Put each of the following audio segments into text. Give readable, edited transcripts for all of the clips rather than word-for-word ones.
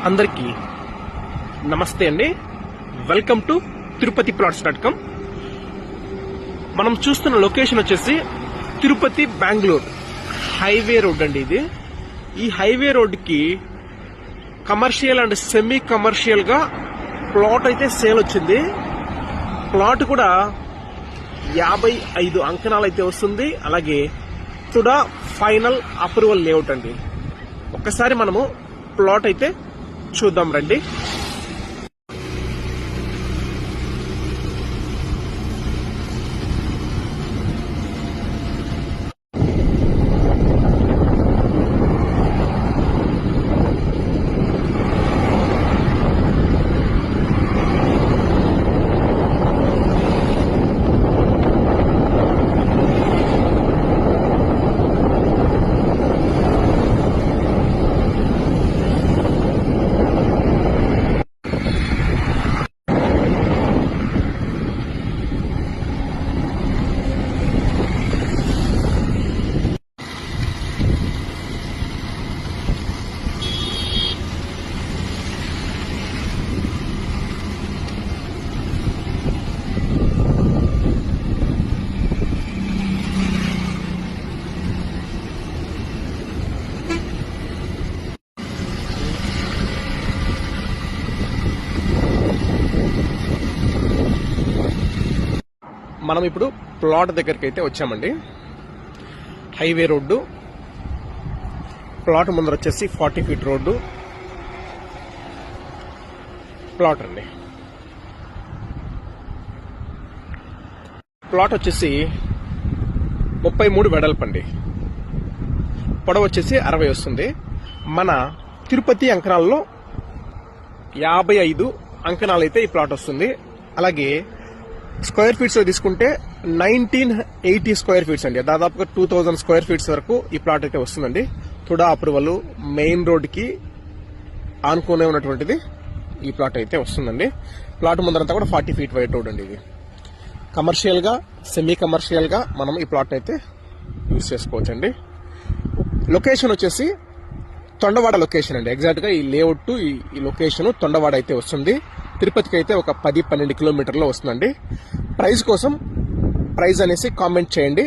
అందరికీ నమస్తే అండి. Welcome to Tirupati plots dot com. మనం చూస్తున్న లొకేషన్ వచ్చేసి తిరుపతి బెంగళూరు హైవే రోడ్ అండి. ఈ హైవే రోడ్కి కమర్షియల్ అండ్ సెమీ కమర్షియల్ గా ప్లాట్ అయితే సేల్ వచ్చింది. ప్లాట్ కూడా 55 అంకణాలు అయితే వస్తుంది. అలాగే తుడా ఫైనల్ అప్రూవల్ లేఅవుట్ అండి. ఒక్కసారి మనము ప్లాట్ అయితే చూద్దాం రండి. మనం ఇప్పుడు ప్లాట్ దగ్గరికి అయితే వచ్చామండి. హైవే రోడ్డు, ప్లాట్ ముందర వచ్చేసి 40 ఫీట్ రోడ్డు ప్లాట్ అండి. ప్లాట్ వచ్చేసి 33 వెడల్పు అండి. పొడవు వచ్చేసి 60 వస్తుంది. మన తిరుపతి అంకణాల్లో 55 అంకణాలు అయితే ఈ ప్లాట్ వస్తుంది. అలాగే స్క్వేర్ ఫీట్స్ లో తీసుకుంటే 1980 స్క్వేర్ ఫీట్స్ అండి. దాదాపుగా 2000 స్క్వేర్ ఫీట్స్ వరకు ఈ ప్లాట్ అయితే వస్తుందండి. తుడా అప్రూవల్, మెయిన్ రోడ్ కి ఆనుకునే ఉన్నటువంటిది ఈ ప్లాట్ అయితే వస్తుందండి. ప్లాట్ ముందరంతా కూడా 40 ఫీట్ వైడ్ రోడ్ అండి. ఇది కమర్షియల్ గా, సెమీ కమర్షియల్ గా మనం ఈ ప్లాట్ అయితే యూజ్ చేసుకోవచ్చండి. లొకేషన్ వచ్చేసి తొండవాడ లొకేషన్ అండి. ఎగ్జాక్ట్ గా ఈ లేఅవుట్, ఈ లొకేషన్ తొండవాడ అయితే వస్తుంది. తిరుపతికి అయితే ఒక 10-12 కిలోమీటర్లో వస్తుందండి. ప్రైస్ కోసం ప్రైస్ అనేసి కామెంట్ చేయండి,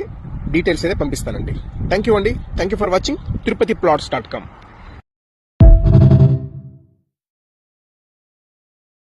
డీటెయిల్స్ అయితే పంపిస్తానండి. థ్యాంక్ యూ అండి. Thank you for watching Tirupati ప్లాట్స్.com.